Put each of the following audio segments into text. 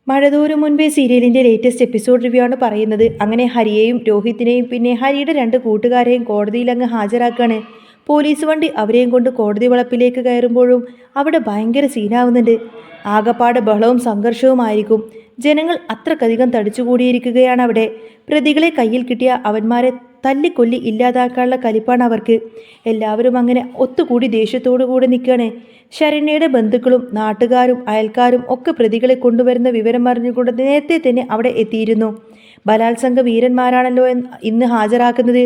മഴതോറും മുൻപേ സീരിയലിന്റെ latest episode review ആണ് പറയുന്നത്. അങ്ങനെ ഹരിയെയും രോഹിത്തിനെയും പിന്നെ ഹരിയുടെ രണ്ട് കൂട്ടുകാരെയും കോടതിയിൽ അങ്ങ് ഹാജരാക്കാണ്. പോലീസ് വണ്ടി അവരെയും കൊണ്ട് കോടതി വളപ്പിലേക്ക് കയറുമ്പോഴും അവിടെ ഭയങ്കര സീനാവുന്നുണ്ട്. ആകപ്പാട് ബഹളവും സംഘർഷവുമായിരിക്കും. ജനങ്ങൾ അത്രക്കധികം തടിച്ചുകൂടിയിരിക്കുകയാണ് അവിടെ. പ്രതികളെ കയ്യിൽ കിട്ടിയ അവന്മാരെ തല്ലിക്കൊല്ലി ഇല്ലാതാക്കാനുള്ള കലിപ്പാണ് അവർക്ക്. എല്ലാവരും അങ്ങനെ ഒത്തുകൂടി ദേഷ്യത്തോടു കൂടി നിൽക്കുകയാണ്. ശരണ്യയുടെ ബന്ധുക്കളും നാട്ടുകാരും അയൽക്കാരും ഒക്കെ പ്രതികളെ കൊണ്ടുവരുന്ന വിവരം അറിഞ്ഞുകൊണ്ട് നേരത്തെ തന്നെ അവിടെ എത്തിയിരുന്നു. ബലാത്സംഗ വീരന്മാരാണല്ലോ ഇന്ന് ഹാജരാക്കുന്നത്.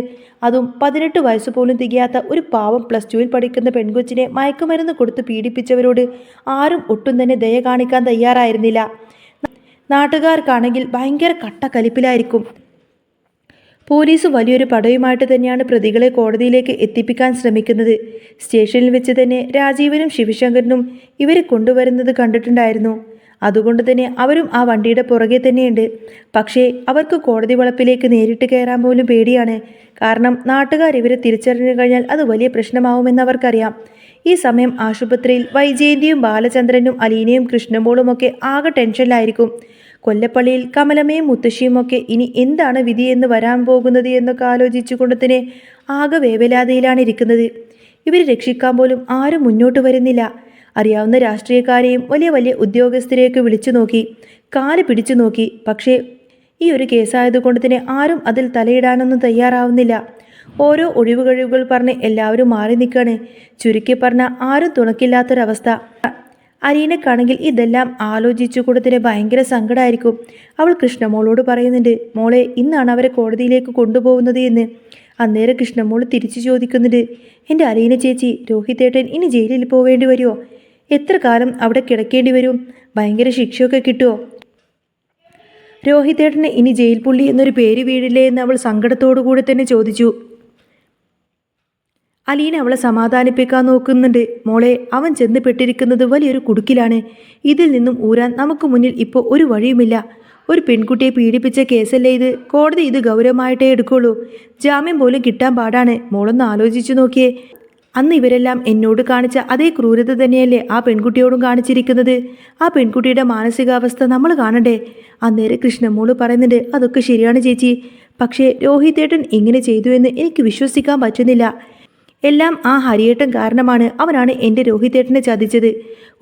അതും 18 വയസ്സ് പോലും തികയാത്ത ഒരു പാവം +2 പഠിക്കുന്ന പെൺകൊച്ചിനെ മയക്കുമരുന്ന് കൊടുത്ത് പീഡിപ്പിച്ചവരോട് ആരും ഒട്ടും തന്നെ ദയ കാണിക്കാൻ തയ്യാറായിരുന്നില്ല. നാട്ടുകാർക്കാണെങ്കിൽ ഭയങ്കര കട്ടക്കലിപ്പിലായിരിക്കും. പോലീസ് വലിയൊരു പടയുമായിട്ട് തന്നെയാണ് പ്രതികളെ കോടതിയിലേക്ക് എത്തിപ്പിക്കാൻ ശ്രമിക്കുന്നത്. സ്റ്റേഷനിൽ വെച്ച് തന്നെ രാജീവനും ശിവശങ്കരനും ഇവരെ കൊണ്ടുവരുന്നത് കണ്ടിട്ടുണ്ടായിരുന്നു. അതുകൊണ്ട് തന്നെ അവരും ആ വണ്ടിയുടെ പുറകെ തന്നെയുണ്ട്. പക്ഷേ അവർക്ക് കോടതി വളപ്പിലേക്ക് നേരിട്ട് കയറാൻ പോലും പേടിയാണ്. കാരണം നാട്ടുകാർ ഇവരെ തിരിച്ചറിഞ്ഞു കഴിഞ്ഞാൽ അത് വലിയ പ്രശ്നമാവുമെന്ന് അവർക്കറിയാം. ഈ സമയം ആശുപത്രിയിൽ വൈജയന്തിയും ബാലചന്ദ്രനും അലീനയും കൃഷ്ണമോളുമൊക്കെ ആകെ ടെൻഷനിലായിരിക്കും. കൊല്ലപ്പള്ളിയിൽ കമലമ്മയും മുത്തശ്ശിയുമൊക്കെ ഇനി എന്താണ് വിധിയെന്ന് വരാൻ പോകുന്നത് എന്നൊക്കെ ആലോചിച്ചുകൊണ്ട് തന്നെ ആകെ വേവലാതിയിലാണ് ഇരിക്കുന്നത്. ഇവരെ രക്ഷിക്കാൻ പോലും ആരും മുന്നോട്ട് വരുന്നില്ല. അറിയാവുന്ന രാഷ്ട്രീയക്കാരെയും വലിയ വലിയ ഉദ്യോഗസ്ഥരെയൊക്കെ വിളിച്ചു നോക്കി, കാല് പിടിച്ചു നോക്കി. പക്ഷേ ഈ ഒരു കേസായതുകൊണ്ട് തന്നെ ആരും അതിൽ തലയിടാനൊന്നും തയ്യാറാവുന്നില്ല. ഓരോ ഒഴിവുകഴിവുകൾ പറഞ്ഞ് എല്ലാവരും മാറി നിൽക്കുകയാണ്. ചുരുക്കി പറഞ്ഞ ആരും തുണക്കില്ലാത്തൊരവസ്ഥ. അലീനക്കാണെങ്കിൽ ഇതെല്ലാം ആലോചിച്ചു കൊടുത്തിന് ഭയങ്കര സങ്കടമായിരിക്കും. അവൾ കൃഷ്ണമോളോട് പറയുന്നുണ്ട്, മോളെ ഇന്നാണ് അവരെ കോടതിയിലേക്ക് കൊണ്ടുപോകുന്നത് എന്ന്. അന്നേരം കൃഷ്ണമോൾ തിരിച്ചു ചോദിക്കുന്നുണ്ട്, എൻ്റെ അലീന ചേച്ചി, രോഹിതേട്ടൻ ഇനി ജയിലിൽ പോവേണ്ടി വരുമോ? എത്ര കാലം അവിടെ കിടക്കേണ്ടി വരും? ഭയങ്കര ശിക്ഷയൊക്കെ കിട്ടുമോ? രോഹിതേട്ടന് ഇനി ജയിൽ പുള്ളി എന്നൊരു പേര് വീഴില്ലേ എന്ന് അവൾ സങ്കടത്തോടു കൂടി തന്നെ ചോദിച്ചു. അലീന അവളെ സമാധാനിപ്പിക്കാൻ നോക്കുന്നുണ്ട്. മോളെ, അവൻ ചെന്ന് പെട്ടിരിക്കുന്നത് വലിയൊരു കുടുക്കിലാണ്. ഇതിൽ നിന്നും ഊരാൻ നമുക്ക് മുന്നിൽ ഇപ്പോൾ ഒരു വഴിയുമില്ല. ഒരു പെൺകുട്ടിയെ പീഡിപ്പിച്ച കേസല്ലേ ഇത്. കോടതി ഇത് ഗൗരവമായിട്ടേ എടുക്കുള്ളൂ. ജാമ്യം പോലും കിട്ടാൻ പാടാണ്. മോളൊന്ന് ആലോചിച്ചു നോക്കിയേ. അന്ന് ഇവരെല്ലാം എന്നോട് കാണിച്ച അതേ ക്രൂരത തന്നെയല്ലേ ആ പെൺകുട്ടിയോടും കാണിച്ചിരിക്കുന്നത്. ആ പെൺകുട്ടിയുടെ മാനസികാവസ്ഥ നമ്മൾ കാണണ്ടേ? അന്നേരം കൃഷ്ണമോള് പറയുന്നുണ്ട്, അതൊക്കെ ശരിയാണ് ചേച്ചി. പക്ഷേ രോഹിതേട്ടൻ ഇങ്ങനെ ചെയ്തു എന്ന് എനിക്ക് വിശ്വസിക്കാൻ പറ്റുന്നില്ല. എല്ലാം ആ ഹരിയേട്ടൻ കാരണമാണ്. അവനാണ് എൻ്റെ രോഹിതേട്ടനെ ചതിച്ചത്.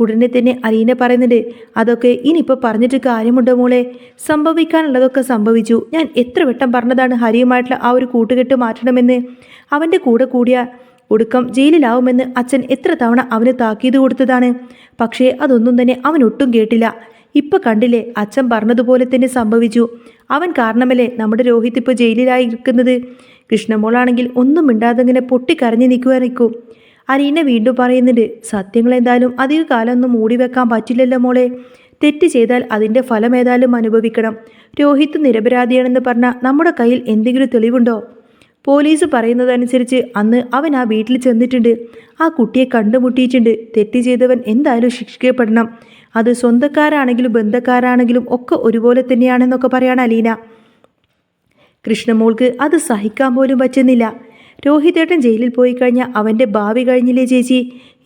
ഉടനെ തന്നെ അലീന പറയുന്നുണ്ട്, അതൊക്കെ ഇനിയിപ്പോൾ പറഞ്ഞിട്ട് കാര്യമുണ്ടോ മോളെ? സംഭവിക്കാനുള്ളതൊക്കെ സംഭവിച്ചു. ഞാൻ എത്ര വട്ടം പറഞ്ഞതാണ് ഹരിയുമായിട്ടുള്ള ആ ഒരു കൂട്ടുകെട്ട് മാറ്റണമെന്ന്. അവൻ്റെ കൂടെ കൂടിയ ഒടുക്കം ജയിലിലാവുമെന്ന് അച്ഛൻ എത്ര തവണ അവന് താക്കീത് കൊടുത്തതാണ്. പക്ഷേ അതൊന്നും തന്നെ അവൻ ഒട്ടും കേട്ടില്ല. ഇപ്പം കണ്ടില്ലേ, അച്ഛൻ പറഞ്ഞതുപോലെ തന്നെ സംഭവിച്ചു. അവൻ കാരണമല്ലേ നമ്മുടെ രോഹിത് ഇപ്പോൾ ജയിലിലായിരിക്കുന്നത്. കൃഷ്ണമോളാണെങ്കിൽ ഒന്നും മിണ്ടാതിങ്ങനെ പൊട്ടിക്കരഞ്ഞു നിൽക്കും. അലീന വീണ്ടും പറയുന്നുണ്ട്, സത്യങ്ങൾ എന്തായാലും അധിക കാലമൊന്നും മൂടി വെക്കാൻ പറ്റില്ലല്ലോ മോളെ. തെറ്റ് ചെയ്താൽ അതിൻ്റെ ഫലം ഏതായാലും അനുഭവിക്കണം. രോഹിത് നിരപരാധിയാണെന്ന് പറഞ്ഞാൽ നമ്മുടെ കയ്യിൽ എന്തെങ്കിലും തെളിവുണ്ടോ? പോലീസ് പറയുന്നതനുസരിച്ച് അന്ന് അവൻ ആ വീട്ടിൽ ചെന്നിട്ടുണ്ട്. ആ കുട്ടിയെ കണ്ടുമുട്ടിയിട്ടുണ്ട്. തെറ്റ് ചെയ്തവൻ എന്തായാലും ശിക്ഷിക്കപ്പെടണം. അത് സ്വന്തക്കാരാണെങ്കിലും ബന്ധക്കാരാണെങ്കിലും ഒക്കെ ഒരുപോലെ തന്നെയാണെന്നൊക്കെ പറയാണ് അലീന. കൃഷ്ണമോൾക്ക് അത് സഹിക്കാൻ പോലും പറ്റുന്നില്ല. രോഹിതേട്ടൻ ജയിലിൽ പോയി കഴിഞ്ഞാൽ അവൻ്റെ ഭാവി കഴിഞ്ഞില്ലേ ചേച്ചി?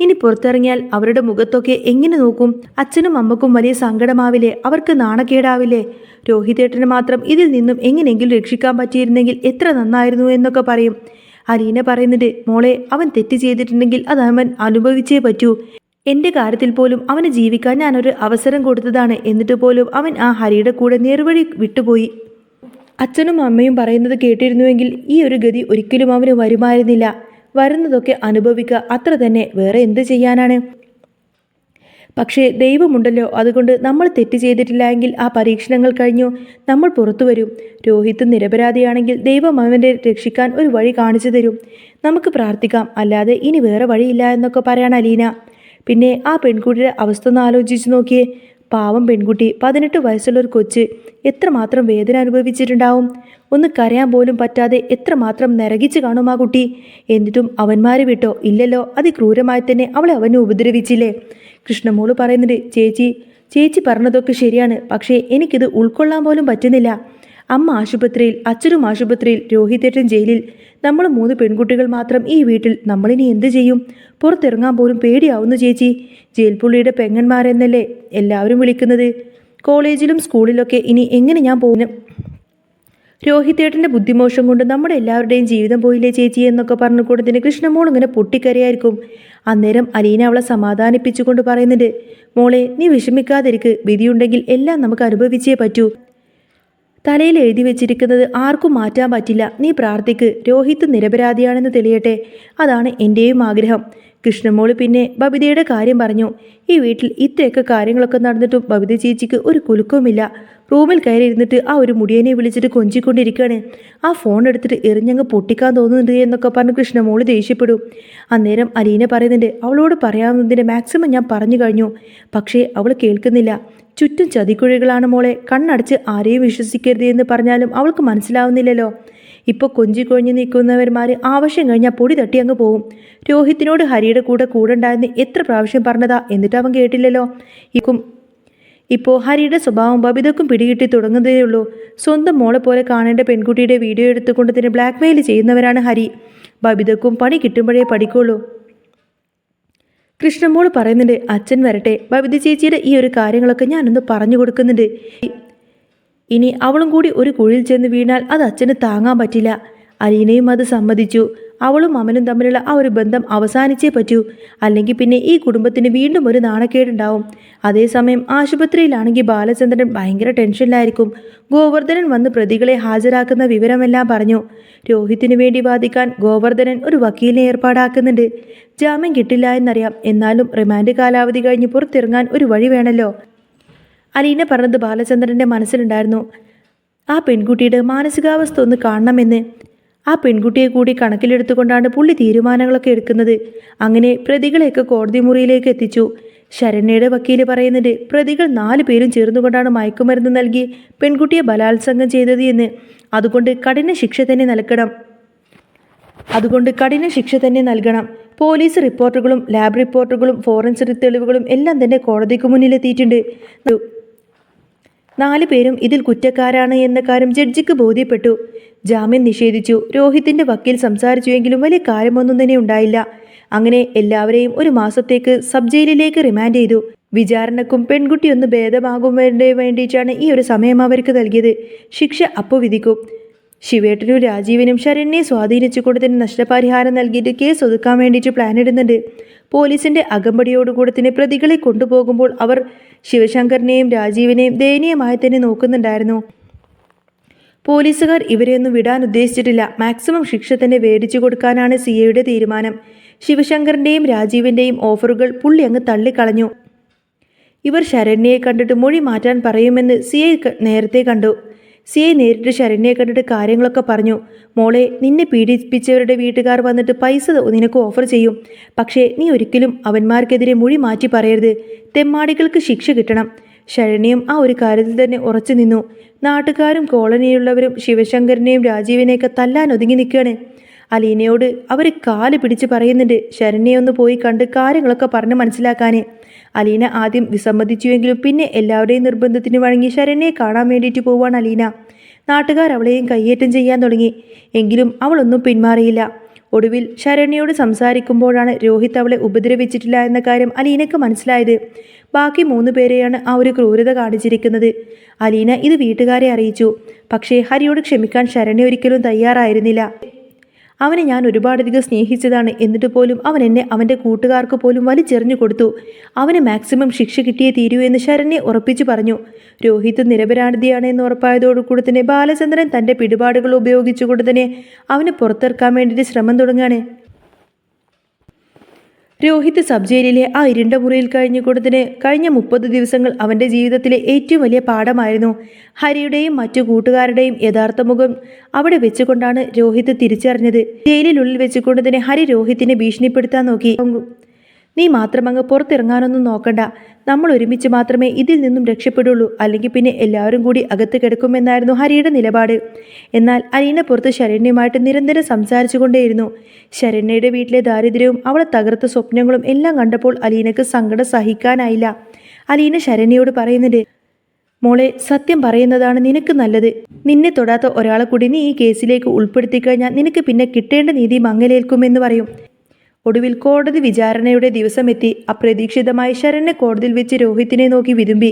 ഇനി പുറത്തിറങ്ങിയാൽ അവരുടെ മുഖത്തൊക്കെ എങ്ങനെ നോക്കും? അച്ഛനും അമ്മക്കും വലിയ സങ്കടമാവില്ലേ? അവർക്ക് നാണക്കേടാവില്ലേ? രോഹിതേട്ടന് മാത്രം ഇതിൽ നിന്നും എങ്ങനെയെങ്കിലും രക്ഷിക്കാൻ പറ്റിയിരുന്നെങ്കിൽ എത്ര നന്നായിരുന്നു എന്നൊക്കെ പറയും. അലീന പറയുന്നുണ്ട്, മോളെ, അവൻ തെറ്റ് ചെയ്തിട്ടുണ്ടെങ്കിൽ അത് അവൻ അനുഭവിച്ചേ പറ്റൂ. എൻ്റെ കാര്യത്തിൽ പോലും അവന് ജീവിക്കാൻ ഞാനൊരു അവസരം കൊടുത്തതാണ്. എന്നിട്ട് പോലും അവൻ ആ ഹരിയുടെ കൂടെ നേർവഴി വിട്ടുപോയി. അച്ഛനും അമ്മയും പറയുന്നത് കേട്ടിരുന്നുവെങ്കിൽ ഈ ഒരു ഗതി ഒരിക്കലും അവന് വരുമായിരുന്നില്ല. വരുന്നതൊക്കെ അനുഭവിക്കുക, അത്ര തന്നെ. വേറെ എന്ത് ചെയ്യാനാണ്? പക്ഷേ ദൈവമുണ്ടല്ലോ. അതുകൊണ്ട് നമ്മൾ തെറ്റ് ചെയ്തിട്ടില്ല എങ്കിൽ ആ പരീക്ഷണങ്ങൾ കഴിഞ്ഞു നമ്മൾ പുറത്തു വരും. രോഹിത് നിരപരാധിയാണെങ്കിൽ ദൈവം അവനെ രക്ഷിക്കാൻ ഒരു വഴി കാണിച്ചു തരും. നമുക്ക് പ്രാർത്ഥിക്കാം, അല്ലാതെ ഇനി വേറെ വഴിയില്ല എന്നൊക്കെ പറയാണ് അലീന. പിന്നെ ആ പെൺകുട്ടിയുടെ അവസ്ഥ ഒന്ന് ആലോചിച്ച് നോക്കിയേ. പാവം പെൺകുട്ടി, 18 വയസ്സുള്ളൊരു കൊച്ച്, എത്രമാത്രം വേദന അനുഭവിച്ചിട്ടുണ്ടാവും. ഒന്ന് കരയാൻ പോലും പറ്റാതെ എത്രമാത്രം നരകിച്ച് കാണും ആ കുട്ടി. എന്നിട്ടും അവന്മാർ വിട്ടോ? ഇല്ലല്ലോ. അതിക്രൂരമായി തന്നെ അവനെ ഉപദ്രവിച്ചില്ലേ? കൃഷ്ണമോള് പറയുന്നുണ്ട്, ചേച്ചി പറഞ്ഞതൊക്കെ ശരിയാണ്. പക്ഷേ എനിക്കിത് ഉൾക്കൊള്ളാൻ പോലും പറ്റുന്നില്ല. അമ്മ ആശുപത്രിയിൽ, അച്ഛനും ആശുപത്രിയിൽ, രോഹിതേട്ടൻ ജയിലിൽ, നമ്മൾ 3 പെൺകുട്ടികൾ മാത്രം ഈ വീട്ടിൽ. നമ്മളിനി എന്ത് ചെയ്യും? പുറത്തിറങ്ങാൻ പോലും പേടിയാവുന്നു ചേച്ചി. ജയിൽ പുള്ളിയുടെ പെങ്ങന്മാരെന്നല്ലേ എല്ലാവരും വിളിക്കുന്നത്. കോളേജിലും സ്കൂളിലൊക്കെ ഇനി എങ്ങനെ ഞാൻ പോകുന്നു? രോഹിതേട്ടൻ്റെ ബുദ്ധിമോശം കൊണ്ട് നമ്മുടെ എല്ലാവരുടെയും ജീവിതം പോയില്ലേ ചേച്ചി എന്നൊക്കെ പറഞ്ഞുകൊണ്ടതിന് കൃഷ്ണമോൾ ഇങ്ങനെ പൊട്ടിക്കരയായിരിക്കും. അന്നേരം അലീന അവളെ സമാധാനിപ്പിച്ചുകൊണ്ട് പറയുന്നുണ്ട്, മോളെ നീ വിഷമിക്കാതിരിക്ക്, വിധിയുണ്ടെങ്കിൽ എല്ലാം നമുക്ക് അനുഭവിച്ചേ പറ്റൂ. തലയിൽ എഴുതി വെച്ചിരിക്കുന്നത് ആർക്കും മാറ്റാൻ പറ്റില്ല. നീ പ്രാർത്ഥിക്ക്, രോഹിത് നിരപരാധിയാണെന്ന് തെളിയട്ടെ. അതാണ് എൻ്റെയും ആഗ്രഹം. കൃഷ്ണമോള് പിന്നെ ബബിതയുടെ കാര്യം പറഞ്ഞു. ഈ വീട്ടിൽ ഇത്രയൊക്കെ കാര്യങ്ങളൊക്കെ നടന്നിട്ടും ബബിത ചേച്ചിക്ക് ഒരു കുലുക്കവുമില്ല. റൂമിൽ കയറി ഇരുന്നിട്ട് ആ ഒരു മുടിയനെ വിളിച്ചിട്ട് കൊഞ്ചിക്കൊണ്ടിരിക്കുകയാണ്. ആ ഫോൺ എടുത്തിട്ട് എറിഞ്ഞങ്ങ് പൊട്ടിക്കാൻ തോന്നുന്നുണ്ട് എന്നൊക്കെ പറഞ്ഞ് കൃഷ്ണമോള് ദേഷ്യപ്പെടും. അന്നേരം അലീന പറയുന്നുണ്ട്, അവളോട് പറയാവുന്നതിൻ്റെ മാക്സിമം ഞാൻ പറഞ്ഞു കഴിഞ്ഞു, പക്ഷേ അവൾ കേൾക്കുന്നില്ല. ചുറ്റും ചതിക്കുഴികളാണ് മോളെ, കണ്ണടച്ച് ആരെയും വിശ്വസിക്കരുത് എന്ന് പറഞ്ഞാലും അവൾക്ക് മനസ്സിലാവുന്നില്ലല്ലോ. ഇപ്പോൾ കൊഞ്ചിക്കൊഴിഞ്ഞ് നിൽക്കുന്നവന്മാർ ആവശ്യം കഴിഞ്ഞാൽ പൊടി തട്ടി അങ്ങ് പോവും. രോഹിത്തിനോട് ഹരിയുടെ കൂടെ ഉണ്ടായെന്ന് എത്ര പ്രാവശ്യം പറഞ്ഞതാ, എന്നിട്ട് അവൻ കേട്ടില്ലല്ലോ. ഇപ്പോൾ ഹരിയുടെ സ്വഭാവം ബബിതക്കും പിടികിട്ടി തുടങ്ങുന്നതേ ഉള്ളൂ. സ്വന്തം മോളെ പോലെ കാണേണ്ട പെൺകുട്ടിയുടെ വീഡിയോ എടുത്തുകൊണ്ട് തന്നെ ബ്ലാക്ക്മെയിൽ ചെയ്യുന്നവരാണ് ഹരി. ബബിതക്കും പണി കിട്ടുമ്പോഴേ പഠിക്കുള്ളൂ. കൃഷ്ണമോൾ പറയുന്നുണ്ട്, അച്ഛൻ വരട്ടെ, ബബിത ചേച്ചിയുടെ ഈ ഒരു കാര്യങ്ങളൊക്കെ ഞാനൊന്ന് പറഞ്ഞു കൊടുക്കുന്നുണ്ട്. ഇനി അവളും കൂടി ഒരു കുഴിയിൽ ചെന്ന് വീണാൽ അത് അച്ഛന് താങ്ങാൻ പറ്റില്ല. അലീനയും അത് സമ്മതിച്ചു. അവളും അമനും തമ്മിലുള്ള ആ ഒരു ബന്ധം അവസാനിച്ചേ പറ്റൂ, അല്ലെങ്കിൽ പിന്നെ ഈ കുടുംബത്തിന് വീണ്ടും ഒരു നാണക്കേടുണ്ടാവും. അതേസമയം ആശുപത്രിയിലാണെങ്കിൽ ബാലചന്ദ്രൻ ഭയങ്കര ടെൻഷനിലായിരിക്കും. ഗോവർദ്ധനൻ വന്ന് പ്രതികളെ ഹാജരാക്കുന്ന വിവരമെല്ലാം പറഞ്ഞു. രോഹിത്തിന് വേണ്ടി വാദിക്കാൻ ഗോവർദ്ധനൻ ഒരു വക്കീലിനെ ഏർപ്പാടാക്കുന്നുണ്ട്. ജാമ്യം കിട്ടില്ല എന്നറിയാം, എന്നാലും റിമാൻഡ് കാലാവധി കഴിഞ്ഞ് പുറത്തിറങ്ങാൻ ഒരു വഴി വേണമല്ലോ. അലീന പറഞ്ഞത് ബാലചന്ദ്രൻ്റെ മനസ്സിലുണ്ടായിരുന്നു. ആ പെൺകുട്ടിയുടെ മാനസികാവസ്ഥ ഒന്ന് കാണണമെന്ന്. ആ പെൺകുട്ടിയെ കൂടി കണക്കിലെടുത്തുകൊണ്ടാണ് പുള്ളി തീരുമാനങ്ങളൊക്കെ എടുക്കുന്നത്. അങ്ങനെ പ്രതികളെയൊക്കെ കോടതി മുറിയിലേക്ക് എത്തിച്ചു. ശരണ്യയുടെ വക്കീല് പറയുന്നുണ്ട്, പ്രതികൾ 4 പേരും ചേർന്നുകൊണ്ടാണ് മയക്കുമരുന്ന് നൽകി പെൺകുട്ടിയെ ബലാത്സംഗം ചെയ്തത് എന്ന്. അതുകൊണ്ട് കഠിന ശിക്ഷ തന്നെ നൽകണം. പോലീസ് റിപ്പോർട്ടുകളും ലാബ് റിപ്പോർട്ടുകളും ഫോറൻസിക് തെളിവുകളും എല്ലാം തന്നെ കോടതിക്ക് മുന്നിലെത്തിയിട്ടുണ്ട്. 4 പേരും ഇതിൽ കുറ്റക്കാരാണ് എന്ന കാര്യം ജഡ്ജിക്ക് ബോധ്യപ്പെട്ടു. ജാമ്യം നിഷേധിച്ചു. രോഹിത്തിൻ്റെ വക്കീൽ സംസാരിച്ചുവെങ്കിലും വലിയ കാര്യമൊന്നും തന്നെ ഉണ്ടായില്ല. അങ്ങനെ എല്ലാവരെയും 1 മാസത്തേക്ക് സബ് ജയിലിലേക്ക് റിമാൻഡ് ചെയ്തു. വിചാരണക്കും പെൺകുട്ടിയൊന്ന് ഭേദമാകും വേണ്ടിയിട്ടാണ് ഈ ഒരു സമയം അവർക്ക് നൽകിയത്. ശിക്ഷ അപ്പോൾ വിധിക്കും. ശിവേട്ടനും രാജീവിനും ശരണ്യെ സ്വാധീനിച്ചുകൊണ്ട് തന്നെ നഷ്ടപരിഹാരം നൽകിയിട്ട് കേസ് ഒതുക്കാൻ വേണ്ടിയിട്ട് പ്ലാൻ ഇടുന്നുണ്ട്. പോലീസിൻ്റെ അകമ്പടിയോടുകൂടെ തന്നെ പ്രതികളെ കൊണ്ടുപോകുമ്പോൾ അവർ ശിവശങ്കറിനെയും രാജീവിനെയും ദയനീയമായി തന്നെ നോക്കുന്നുണ്ടായിരുന്നു. പോലീസുകാർ ഇവരെയൊന്നും വിടാൻ ഉദ്ദേശിച്ചിട്ടില്ല. മാക്സിമം ശിക്ഷ തന്നെ മേടിച്ചു കൊടുക്കാനാണ് സിഐയുടെ തീരുമാനം. ശിവശങ്കറിൻ്റെയും രാജീവിൻ്റെയും ഓഫറുകൾ പുള്ളി അങ്ങ് തള്ളിക്കളഞ്ഞു. ഇവർ ശരണ്യയെ കണ്ടിട്ട് മൊഴി മാറ്റാൻ പറയുമെന്ന് സിഐ നേരത്തെ കണ്ടു. സിഐ നേരിട്ട് ശരണ്യയെ കണ്ടിട്ട് കാര്യങ്ങളൊക്കെ പറഞ്ഞു. മോളെ, നിന്നെ പീഡിപ്പിച്ചവരുടെ വീട്ടുകാർ വന്നിട്ട് പൈസ നിനക്ക് ഓഫർ ചെയ്യും. പക്ഷേ നീ ഒരിക്കലും അവന്മാർക്കെതിരെ മൊഴി മാറ്റി പറയരുത്. തെമ്മാടികൾക്ക് ശിക്ഷ കിട്ടണം. ശരണ്യം ആ ഒരു കാര്യത്തിൽ തന്നെ ഉറച്ചു നിന്നു. നാട്ടുകാരും കോളനിയിലുള്ളവരും ശിവശങ്കരനെയും രാജീവിനെയൊക്കെ തല്ലാൻ ഒതുങ്ങി നിൽക്കുകയാണ്. അലീനയോട് അവർ കാല് പിടിച്ച് പറയുന്നുണ്ട് ശരണ്യെ ഒന്ന് പോയി കണ്ട് കാര്യങ്ങളൊക്കെ പറഞ്ഞ് മനസ്സിലാക്കാൻ. അലീന ആദ്യം വിസമ്മതിച്ചുവെങ്കിലും പിന്നെ എല്ലാവരുടെയും നിർബന്ധത്തിന് വഴങ്ങി ശരണ്യെ കാണാൻ വേണ്ടിയിട്ട് പോവാണ് അലീന. നാട്ടുകാർ അവളെയും കയ്യേറ്റം ചെയ്യാൻ തുടങ്ങി. എങ്കിലും അവളൊന്നും പിന്മാറിയില്ല. ഒടുവിൽ ശരണ്യയോട് സംസാരിക്കുമ്പോഴാണ് രോഹിത് അവളെ ഉപദ്രവിച്ചിട്ടില്ല എന്ന കാര്യം അലീനയ്ക്ക് മനസ്സിലായത്. ബാക്കി 3 പേരെയാണ് ആ ഒരു ക്രൂരത കാണിച്ചിരിക്കുന്നത്. അലീന ഇത് വീട്ടുകാരെ അറിയിച്ചു. പക്ഷേ ഹരിയോട് ക്ഷമിക്കാൻ ശരണ്യ ഒരിക്കലും തയ്യാറായിരുന്നില്ല. അവനെ ഞാൻ ഒരുപാടധികം സ്നേഹിച്ചതാണ്, എന്നിട്ട് പോലും അവൻ എന്നെ അവൻ്റെ കൂട്ടുകാർക്ക് പോലും വലിച്ചെറിഞ്ഞു കൊടുത്തു. അവന് മാക്സിമം ശിക്ഷ കിട്ടിയേ തീരൂ എന്ന് ശരണ്യെ ഉറപ്പിച്ചു പറഞ്ഞു. രോഹിത് നിരപരാധിയാണ് എന്ന് ഉറപ്പായതോടുകൂടി തന്നെ ബാലചന്ദ്രൻ തൻ്റെ പിടിപാടുകൾ ഉപയോഗിച്ചുകൊണ്ട് തന്നെ അവനെ പുറത്തിറക്കാൻ വേണ്ടിയിട്ട് ശ്രമം തുടങ്ങുകയാണ്. രോഹിത് സബ് ജയിലിലെ ആ ഇരുണ്ട മുറിയിൽ കഴിഞ്ഞുകൊണ്ടതിന് കഴിഞ്ഞ 30 ദിവസങ്ങൾ അവൻ്റെ ജീവിതത്തിലെ ഏറ്റവും വലിയ പാഠമായിരുന്നു. ഹരിയുടെയും മറ്റു കൂട്ടുകാരുടെയും യഥാർത്ഥ മുഖം അവിടെ വെച്ചുകൊണ്ടാണ് രോഹിത് തിരിച്ചറിഞ്ഞത്. ജയിലിനുള്ളിൽ വെച്ചുകൊണ്ട് തന്നെ ഹരി രോഹിത്തിനെ ഭീഷണിപ്പെടുത്താൻ നോക്കി. നീ മാത്രം അങ്ങ് പുറത്തിറങ്ങാനൊന്നും നോക്കണ്ട, നമ്മൾ ഒരുമിച്ച് മാത്രമേ ഇതിൽ നിന്നും രക്ഷപ്പെടുള്ളൂ, അല്ലെങ്കിൽ പിന്നെ എല്ലാവരും കൂടി അകത്ത് കിടക്കുമെന്നായിരുന്നു ഹരിയുടെ നിലപാട്. എന്നാൽ അലീന പുറത്ത് ശരണ്യമായിട്ട് നിരന്തരം സംസാരിച്ചു കൊണ്ടേയിരുന്നു. ശരണ്യയുടെ വീട്ടിലെ ദാരിദ്ര്യവും അവളെ തകർത്ത സ്വപ്നങ്ങളും എല്ലാം കണ്ടപ്പോൾ അലീനക്ക് സങ്കടം സഹിക്കാനായില്ല. അലീന ശരണ്യയോട് പറയുന്നുണ്ട്, മോളെ, സത്യം പറയുന്നതാണ് നിനക്ക് നല്ലത്. നിന്നെ തൊടാത്ത ഒരാളെ കൂടി നീ ഈ കേസിലേക്ക് ഉൾപ്പെടുത്തി കഴിഞ്ഞാൽ നിനക്ക് പിന്നെ കിട്ടേണ്ട നീതി മങ്ങലേൽക്കുമെന്ന് പറയും. ഒടുവിൽ കോടതി വിചാരണയുടെ ദിവസമെത്തി. അപ്രതീക്ഷിതമായി ശരണ്യ കോടതിയിൽ വെച്ച് രോഹിത്തിനെ നോക്കി വിതുമ്പി.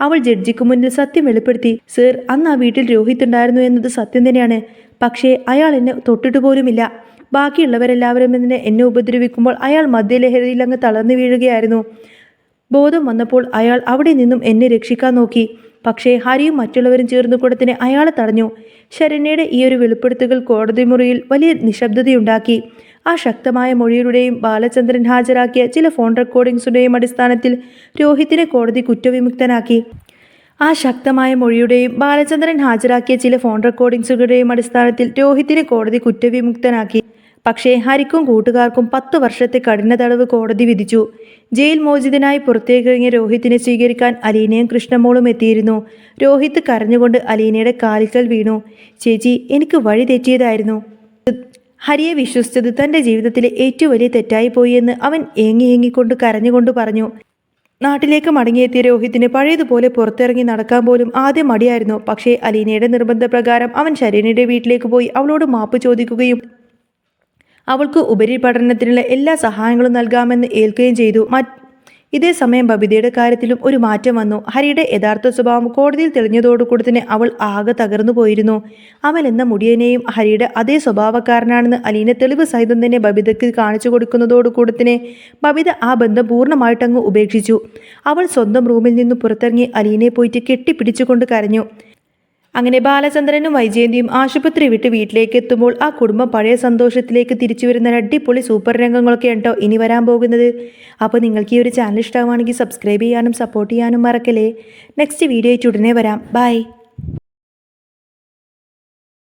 അവൾ ജഡ്ജിക്ക് മുന്നിൽ സത്യം വെളിപ്പെടുത്തി. സർ, അന്ന് ആ വീട്ടിൽ രോഹിത് ഉണ്ടായിരുന്നു എന്നത് സത്യം തന്നെയാണ്. പക്ഷേ അയാൾ എന്നെ തൊട്ടിട്ട് പോലുമില്ല. ബാക്കിയുള്ളവരെല്ലാവരും എന്നെ ഉപദ്രവിക്കുമ്പോൾ അയാൾ മദ്യലഹരിയിൽ അങ്ങ് തളർന്നു വീഴുകയായിരുന്നു. ബോധം വന്നപ്പോൾ അയാൾ അവിടെ നിന്നും എന്നെ രക്ഷിക്കാൻ നോക്കി. പക്ഷേ ഹരിയും മറ്റുള്ളവരും ചേർന്ന് കൂടത്തിന് അയാളെ തടഞ്ഞു. ശരണ്യയുടെ ഈ ഒരു വെളിപ്പെടുത്തുകൾ കോടതി മുറിയിൽ വലിയ നിശബ്ദതയുണ്ടാക്കി. ആ ശക്തമായ മൊഴിയുടെയും ബാലചന്ദ്രൻ ഹാജരാക്കിയ ചില ഫോൺ റെക്കോർഡിംഗ്സിൻ്റെയും അടിസ്ഥാനത്തിൽ രോഹിത്തിനെ കോടതി കുറ്റവിമുക്തനാക്കി. ആ ശക്തമായ മൊഴിയുടെയും ബാലചന്ദ്രൻ ഹാജരാക്കിയ ചില ഫോൺ റെക്കോർഡിംഗ്സുകളുടെയും അടിസ്ഥാനത്തിൽ രോഹിത്തിനെ കോടതി കുറ്റവിമുക്തനാക്കി. പക്ഷേ ഹരിക്കും കൂട്ടുകാർക്കും 10 വർഷത്തെ കഠിന തടവ് കോടതി വിധിച്ചു. ജയിൽ മോചിതനായി പുറത്തേക്കിറങ്ങിയ രോഹിത്തിനെ സ്വീകരിക്കാൻ അലീനയും കൃഷ്ണമോളും എത്തിയിരുന്നു. രോഹിത്ത് കരഞ്ഞുകൊണ്ട് അലീനയുടെ കാലിക്കൽ വീണു. ചേച്ചി, എനിക്ക് വഴി തെറ്റിയതായിരുന്നു. ഹരിയെ വിശ്വസിച്ചത് തൻ്റെ ജീവിതത്തിലെ ഏറ്റവും വലിയ തെറ്റായി പോയി എന്ന് അവൻ ഏങ്ങിക്കൊണ്ട് കരഞ്ഞുകൊണ്ട് പറഞ്ഞു. നാട്ടിലേക്ക് മടങ്ങിയെത്തിയ രോഹിത്തിന് പഴയതുപോലെ പുറത്തിറങ്ങി നടക്കാൻ പോലും ആദ്യം മടിയായിരുന്നു. പക്ഷേ അലീനയുടെ നിർബന്ധപ്രകാരം അവൻ ശരണ്യയുടെ വീട്ടിലേക്ക് പോയി അവളോട് മാപ്പ് ചോദിക്കുകയും അവൾക്ക് ഉപരിപഠനത്തിനുള്ള എല്ലാ സഹായങ്ങളും നൽകാമെന്ന് ഏൽക്കുകയും ചെയ്തു. ഇതേസമയം ബബിതയുടെ കാര്യത്തിലും ഒരു മാറ്റം വന്നു. ഹരിയുടെ യഥാർത്ഥ സ്വഭാവം കോടതിയിൽ തെളിഞ്ഞതോടുകൂടി തന്നെ അവൾ ആകെ തകർന്നു പോയിരുന്നു. അമൽ എന്ന മുടിയനെയും ഹരിയുടെ അതേ സ്വഭാവക്കാരനാണെന്ന് അലീന തെളിവ് സഹിതം തന്നെ ബബിതയ്ക്ക് കാണിച്ചു കൊടുക്കുന്നതോടുകൂടി തന്നെ ബബിത ആ ബന്ധം പൂർണ്ണമായിട്ടങ്ങ് ഉപേക്ഷിച്ചു. അവൾ സ്വന്തം റൂമിൽ നിന്നും പുറത്തിറങ്ങി അലീനയെ പോയിട്ട് കെട്ടിപ്പിടിച്ചുകൊണ്ട് കരഞ്ഞു. അങ്ങനെ ബാലചന്ദ്രനും വൈജയന്തിയും ആശുപത്രി വിട്ട് വീട്ടിലേക്ക് എത്തുമ്പോൾ ആ കുടുംബം പഴയ സന്തോഷത്തിലേക്ക് തിരിച്ചു വരുന്ന അടിപൊളി സൂപ്പർ രംഗങ്ങളൊക്കെയാണ് കേട്ടോ ഇനി വരാൻ പോകുന്നത്. അപ്പോൾ നിങ്ങൾക്ക് ഈ ഒരു ചാനൽ ഇഷ്ടമാണെങ്കിൽ സബ്സ്ക്രൈബ് ചെയ്യാനും സപ്പോർട്ട് ചെയ്യാനും മറക്കല്ലേ. നെക്സ്റ്റ് വീഡിയോ ആയിട്ട് ഉടനെ വരാം. ബൈ.